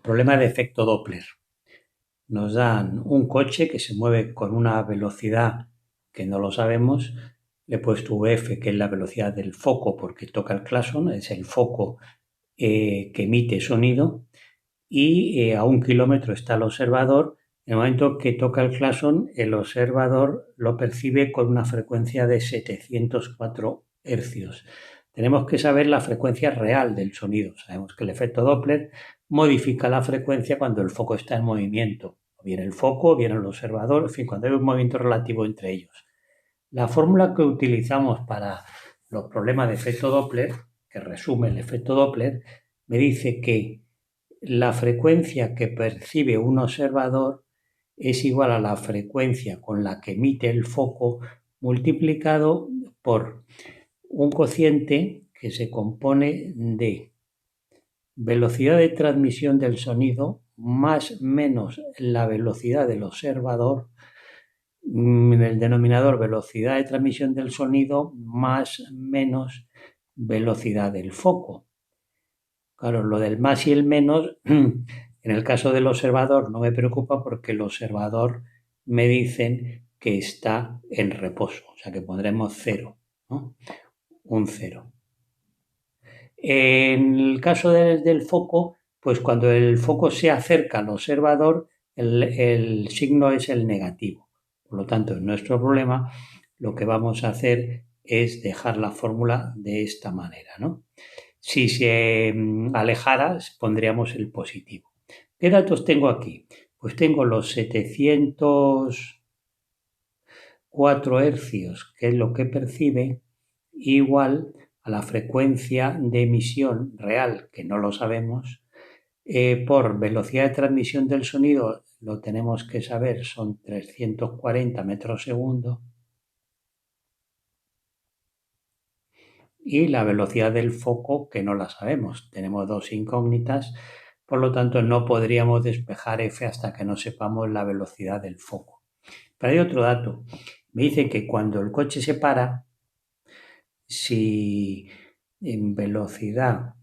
Problema de efecto Doppler. Nos dan un coche que se mueve con una velocidad que no lo sabemos. Le he puesto VF, que es la velocidad del foco, porque toca el claxon, es el foco que emite sonido. Y a 1 kilómetro está el observador. En el momento que toca el claxon, el observador lo percibe con una frecuencia de 704 hercios. Tenemos que saber la frecuencia real del sonido. Sabemos que el efecto Doppler modifica la frecuencia cuando el foco está en movimiento. O bien el foco, o bien el observador, en fin, cuando hay un movimiento relativo entre ellos. La fórmula que utilizamos para los problemas de efecto Doppler, que resume el efecto Doppler, me dice que la frecuencia que percibe un observador es igual a la frecuencia con la que emite el foco multiplicado por un cociente que se compone de velocidad de transmisión del sonido más menos la velocidad del observador, en el denominador velocidad de transmisión del sonido más menos velocidad del foco. Claro, lo del más y el menos, en el caso del observador no me preocupa porque el observador me dicen que está en reposo, o sea que pondremos 0, ¿no? Un 0. En el caso del foco, pues cuando el foco se acerca al observador, el signo es el negativo. Por lo tanto, en nuestro problema, lo que vamos a hacer es dejar la fórmula de esta manera, ¿no? Si se alejara, pondríamos el positivo. ¿Qué datos tengo aquí? Pues tengo los 704 hercios, que es lo que percibe, igual a la frecuencia de emisión real, que no lo sabemos, por velocidad de transmisión del sonido, lo tenemos que saber, son 340 metros segundo, y la velocidad del foco, que no la sabemos. Tenemos dos incógnitas, por lo tanto no podríamos despejar F hasta que no sepamos la velocidad del foco. Pero hay otro dato. Me dice que cuando el coche se para, si en velocidad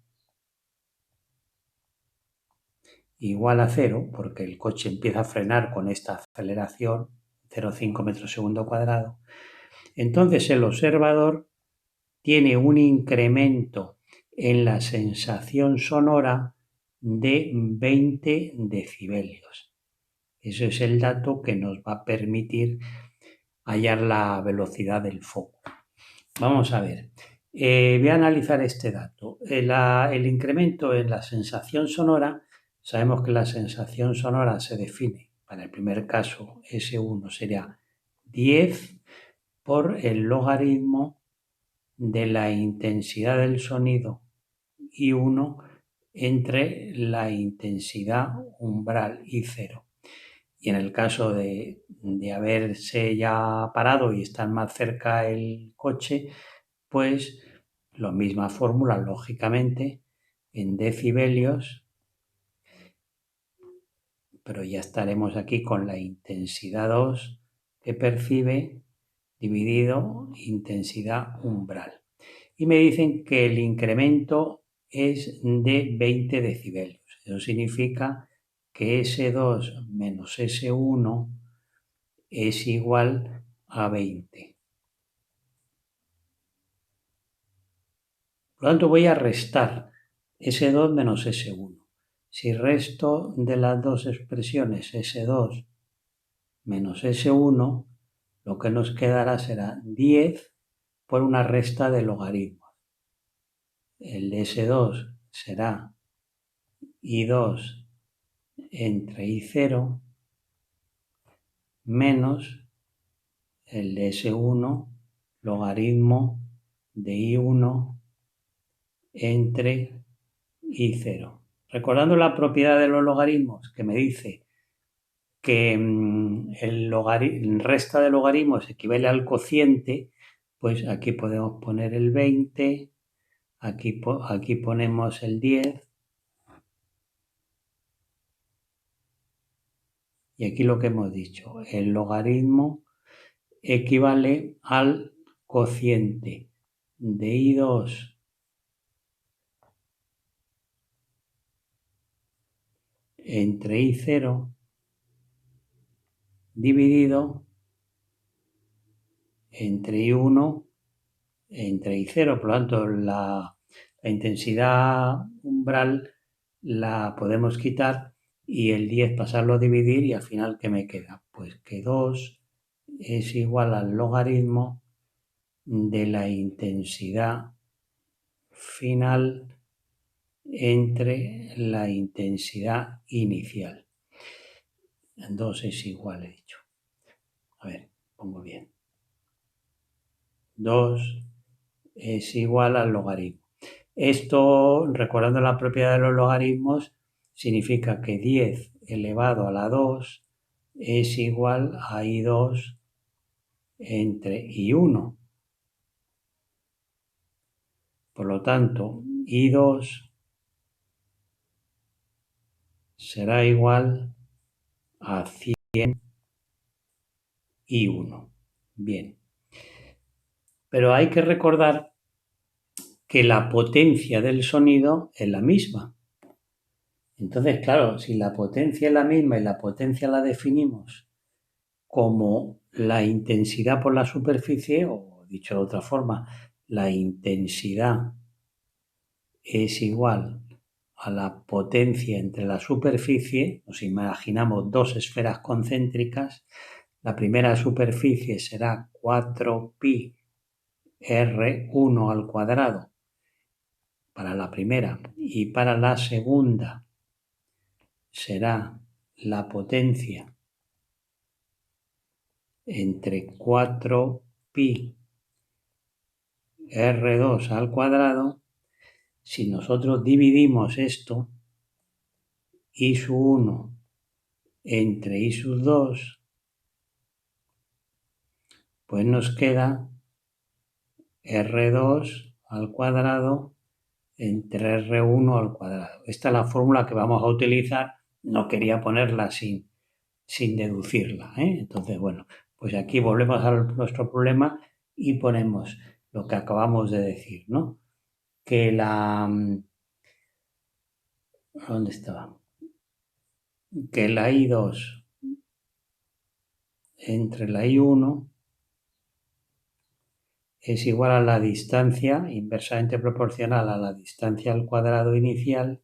igual a 0, porque el coche empieza a frenar con esta aceleración, 0,5 metros segundo cuadrado, entonces el observador tiene un incremento en la sensación sonora de 20 decibelios. Ese es el dato que nos va a permitir hallar la velocidad del foco. Vamos a ver. Voy a analizar este dato. El incremento en la sensación sonora, sabemos que la sensación sonora se define, para el primer caso S1 sería 10 por el logaritmo de la intensidad del sonido I1 entre la intensidad umbral I0. Y en el caso de haberse ya parado y estar más cerca el coche, pues la misma fórmula, lógicamente, en decibelios, pero ya estaremos aquí con la intensidad 2 que percibe dividido intensidad umbral. Y me dicen que el incremento es de 20 decibelios. Eso significa que S2 menos S1 es igual a 20. Por lo tanto, voy a restar S2 menos S1. Si resto de las dos expresiones S2 menos S1, lo que nos quedará será 10 por una resta de logaritmos. El de S2 será I2 entre I0 menos el de S1 logaritmo de I1 entre I0. Recordando la propiedad de los logaritmos que me dice que el resta de logaritmos equivale al cociente, pues aquí podemos poner el 20, aquí ponemos el 10 y aquí lo que hemos dicho, el logaritmo equivale al cociente de I2 entre I0 dividido entre I1 entre I0. Por lo tanto, la intensidad umbral la podemos quitar y el 10 pasarlo a dividir y al final, ¿qué me queda? Pues que 2 es igual al logaritmo de la intensidad final entre la intensidad inicial. 2 es igual, he dicho. A ver, pongo bien. 2 es igual al logaritmo. Esto, recordando la propiedad de los logaritmos, significa que 10 elevado a la 2 es igual a I2 entre I1. Por lo tanto, I2 será igual a 100 I1. Bien. Pero hay que recordar que la potencia del sonido es la misma. Entonces, claro, si la potencia es la misma y la potencia la definimos como la intensidad por la superficie, o dicho de otra forma, la intensidad es igual a la potencia entre la superficie, nos imaginamos dos esferas concéntricas, la primera superficie será 4pi R1 al cuadrado para la primera y para la segunda será la potencia entre 4pi R2 al cuadrado. Si nosotros dividimos esto, I sub 1 entre I sub 2, pues nos queda R2 al cuadrado entre R1 al cuadrado. Esta es la fórmula que vamos a utilizar. No quería ponerla sin deducirla, ¿eh? Entonces, bueno, pues aquí volvemos a nuestro problema y ponemos lo que acabamos de decir, ¿no? Que ¿dónde estaba? Que la I2 entre la I1 es igual a la distancia inversamente proporcional a la distancia al cuadrado inicial,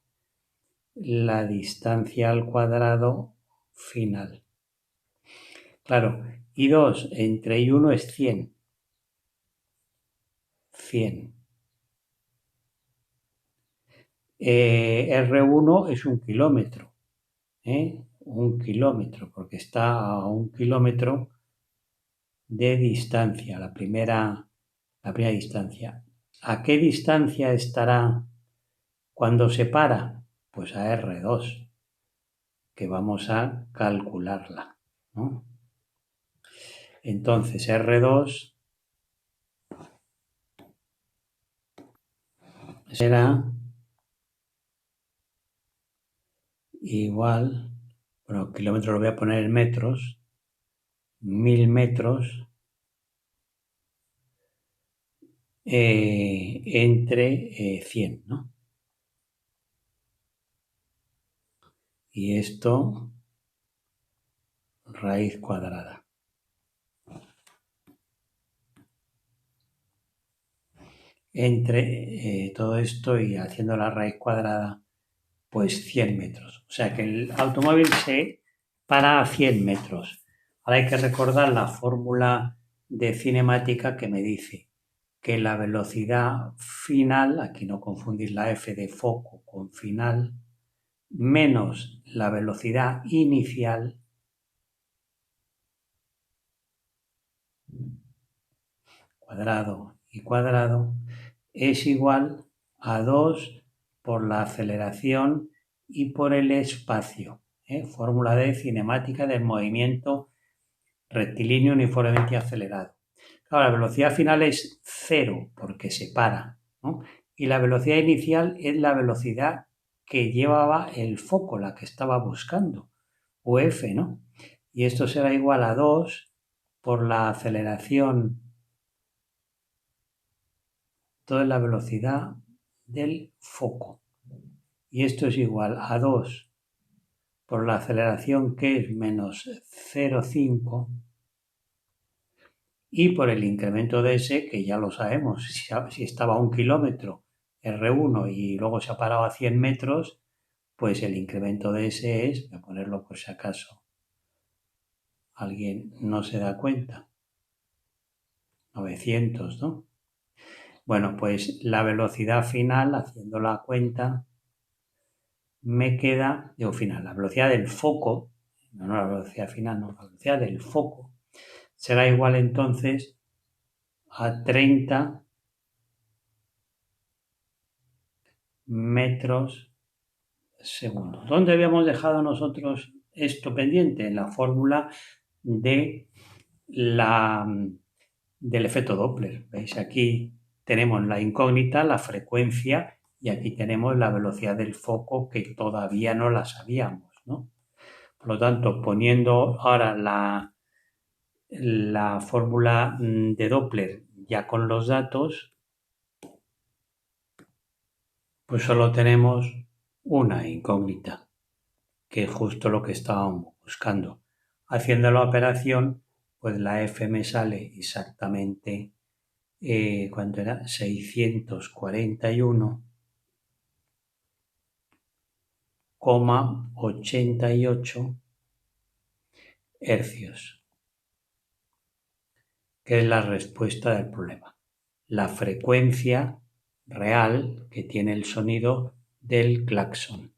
la distancia al cuadrado final. Claro, I2 entre I1 es 100. 100. R1 es 1 kilómetro. 1 kilómetro, porque está a 1 kilómetro de distancia, la primera distancia. ¿A qué distancia estará cuando se para? Pues a R2, que vamos a calcularla, ¿no? Entonces R2 será igual, bueno, kilómetros lo voy a poner en metros, 1000 metros entre 100, ¿no? Y esto, raíz cuadrada. Entre todo esto y haciendo la raíz cuadrada, pues 100 metros. O sea que el automóvil se para a 100 metros. Ahora hay que recordar la fórmula de cinemática que me dice que la velocidad final, aquí no confundir la F de foco con final, menos la velocidad inicial cuadrado y cuadrado es igual a 2 por la aceleración y por el espacio. Fórmula de cinemática del movimiento rectilíneo uniformemente acelerado. Claro, la velocidad final es 0 porque se para, ¿no? Y la velocidad inicial es la velocidad que llevaba el foco, la que estaba buscando, UF, ¿no? Y esto será igual a 2 por la aceleración, toda la velocidad del foco. Y esto es igual a 2 por la aceleración que es menos 0,5 y por el incremento de S, que ya lo sabemos, si estaba a 1 kilómetro R1 y luego se ha parado a 100 metros, pues el incremento de S es, voy a ponerlo por si acaso alguien no se da cuenta, 900, ¿no? Bueno, pues la velocidad final, haciendo la cuenta, me queda, la velocidad del foco, no la velocidad final, no, la velocidad del foco, será igual entonces a 30 metros segundo. ¿Dónde habíamos dejado nosotros esto pendiente? En la fórmula del efecto Doppler. ¿Veis? Aquí tenemos la incógnita, la frecuencia, y aquí tenemos la velocidad del foco que todavía no la sabíamos, ¿no? Por lo tanto, poniendo ahora la fórmula de Doppler ya con los datos, pues solo tenemos una incógnita, que es justo lo que estábamos buscando. Haciendo la operación, pues la F me sale exactamente, ¿cuánto era? 641,88 hercios, que es la respuesta del problema. La frecuencia real que tiene el sonido del claxon.